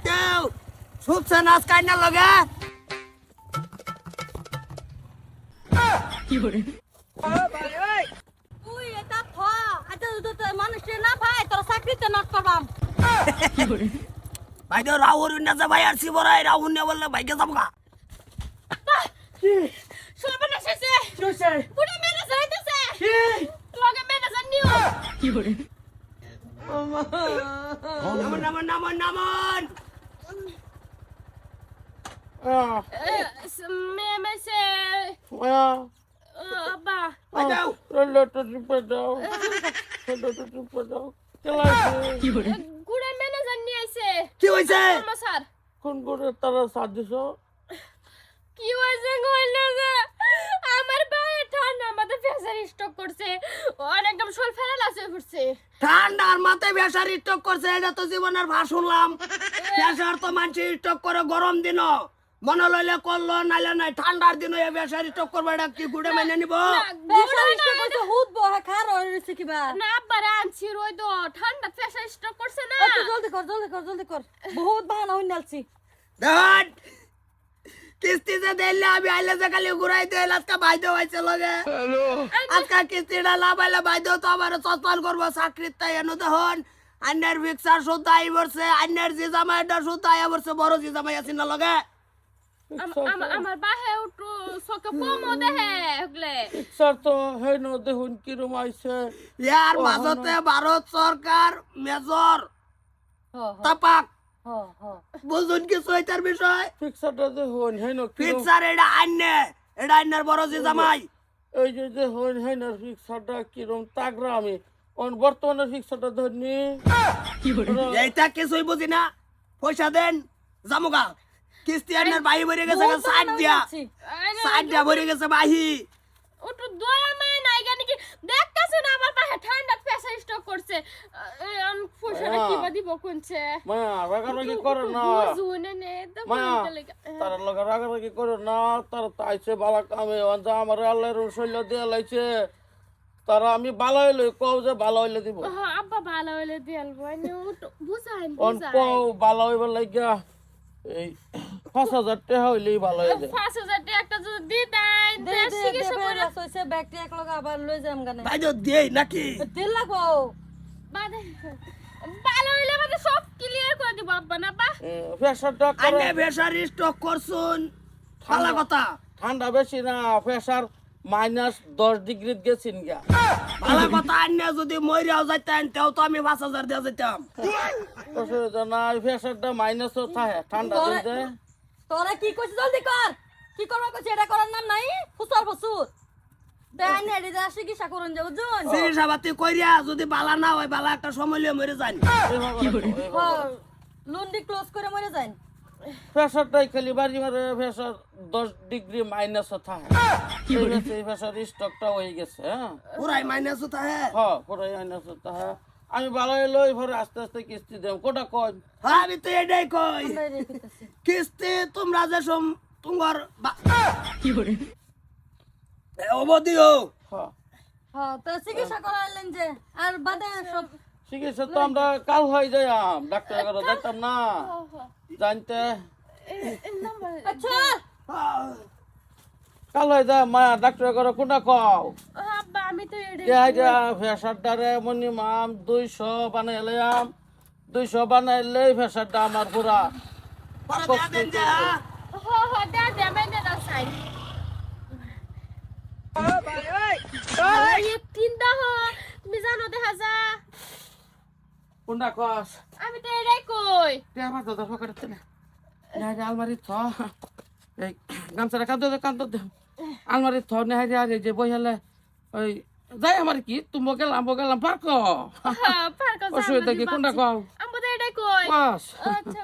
বাইদেউ শুনছে নাচ কাইনা লগে তুই এটা থ আজ তো মানুষ না ভাই তোর চাকরিতে নট করবাম বাইদেউ রাহুল না যা ভাই আর শিবরাই রাহুল না বললে ভাইকে যাবগা সর্বনাশ হইছে পুরো মেরে যাইতেছে লগে ম্যানেজার নিও নামন মেমেছে আব্বা বাইদেউ গুড়া ম্যানেজার নিয়ে আইছে কি হইছে স্যার কোন করে তারা সাথ দিছ কি হইছে কইলো যে আমার ভাই ঠান্ডা মাথা প্রেসার স্ট্রোক করছে আর একদম শোল ফেরাল আছে পড়ছে ঠান্ডার মাথায় প্রেসার স্ট্রোক করছে এটা তো জীবনের ভার শুনলাম প্রেসার তো মানুষ স্ট্রোক করে গরম দিন মনে লইলে করলো নাইলে নাই ঠান্ডার দিন প্রেসার স্ট্রোক করবে এটা কি গুড়ে মেনে নিব প্রেসার স্ট্রোক করছে হুদবো খার হইছে কিবা না আব্বার আনছি রই তো ঠান্ডা প্রেসার স্ট্রোক করছে না জলদি কর বহুত বাহানা হইনালছি দেখুন কিস্তি যে দিলে আমি আইলে যে খালি ঘুরাই দিয়ে আজকে বাইদেও হয়েছে লগে আজকে কিস্তিটা না পাইলে বাইদেও তো আমার চচপান করবো চাকরির তাই এনে দেখুন আন্যার ভিক্সার সুদ আই বলছে আন্যার জি জামাইটা সুদ আই বলছে বড় জি জামাই আছে না লগে আমার বাহে উঠু সকে কমো দেহে হগলে স্যার তো হেই ন দেখুন কিরম আইছে ইয়ার মাঝতে ভারত সরকার মেজর তাপাক বুঝুন কিছু এটার বিষয় ফিক্সারটা দেখুন হেই ন ফিক্সার এটা আন্যার বড় জি জামাই এই যে দেখুন হেই না ফিক্সারটা কিরম তাগরা আমি বর্তমানে ফিক্সারটা ধরনি এইটা কিছুই বুঝি না পয়সা দেন জামুগা কিস্তি আন্যার বাহি ভরে গেছে সাইড দিয়া ভরে গেছে বাহি ওটু দয়া মায় নাই গানি কি দেখতাছ না আমার পাহে ঠান্ডা প্রেসার স্ট্রোক করছে আমি ফুসাটা কিবা দিব কোনছে মা রাগারাগি করে না বুঝুনে নে তো মা বলতে লাগা তার লগে রাগারাগি করে না তার তাইছে বালা কামে যা আমার আল্লাহর শৈল দিয়ে লাইছে তারা আমি ভালো হইলে কও যে ভালো হইলে দিব আব্বা ভালো হইলে দিলবো নে ওটু বুঝাইন অন কও ভালো হইবার লাগিয়া এই 5000 টাকা হইলেই ভালো হয়ে যায় 5000 টাকা একটা যদি দি দেন দেশি কিছু করে হইছে ব্যাগটি এক লগে আবার লই যাম গানে বাইদেউ দেই নাকি তেল লাগবো বাদে ভালো হইলে মানে সব ক্লিয়ার করে দিব আব্বা না বা প্রেসারটা আন্যা প্রেসার স্ট্রোক করছুন ভালো কথা ঠান্ডা বেশি না প্রেসার -10 ডিগ্রি গেছিন গা ভালো কথা আন্যা যদি মইরাও যাইতেন তাও তো আমি 5000 দিয়া যাইতাম অসুবিধা নাই প্রেসারটা মাইনাসও থাকে ঠান্ডা দিতে তোরা কি কইছিস জলদি কর কি করবা কইছিস এটা করার নাম নাই ফুসর ফুসুর দেন হেডি যা চিকিৎসা করুন যাও জন চিকিৎসা পাতি কইরা যদি বালা না হয় বালা একটা সময় লিয়ে মরে যান লুন্ডি ক্লোজ করে মরে যান প্রেসারটাই খালি বাড়ি মারে প্রেসার 10 ডিগ্রি মাইনাসও থাকে এই প্রেসার স্টকটা হয়ে গেছে হ্যাঁ পুরাই মাইনাস হতা হে হ্যাঁ পুরাই মাইনাস থাকে আমি ভালো লই পরে আস্তে আস্তে কিস্তি দেব কোটা কই হ্যাঁ আমি তো এটাই কই কিস্তি তোমরা যে তোমার কি করে অবদিও হ্যাঁ হ্যাঁ তো চিকিৎসা করাইলেন যে আর বাদে সব চিকিৎসা তো আমরা কাল হয়ে যাইম ডাক্তার কাছে যাইতাম না জানতে আচ্ছা কাল হয়ে যায় মা ডাক্তার কাছে কোনটা কও আব্বা আমি তো যা প্রেসারটারে মিনিমাম 200 বানাইলাম 200 বানাইলে প্রেসারটা আমার পুরা দেন যে দে মেনে দাও সাই তিনটা তুমি জানো দেখা যা কোনটা কস আমি তো এটাই কই তে আমার দাদা ফকারতে না না আলমারি থ এই গামছাটা কাঁদো দে আলমারি থ না রে যে বইলে ওই যাই আমার কি তুমি গেলাম পার্ক পার্ক অসুবিধা কি কোনটা কও আমি তো এটাই কই বাস আচ্ছা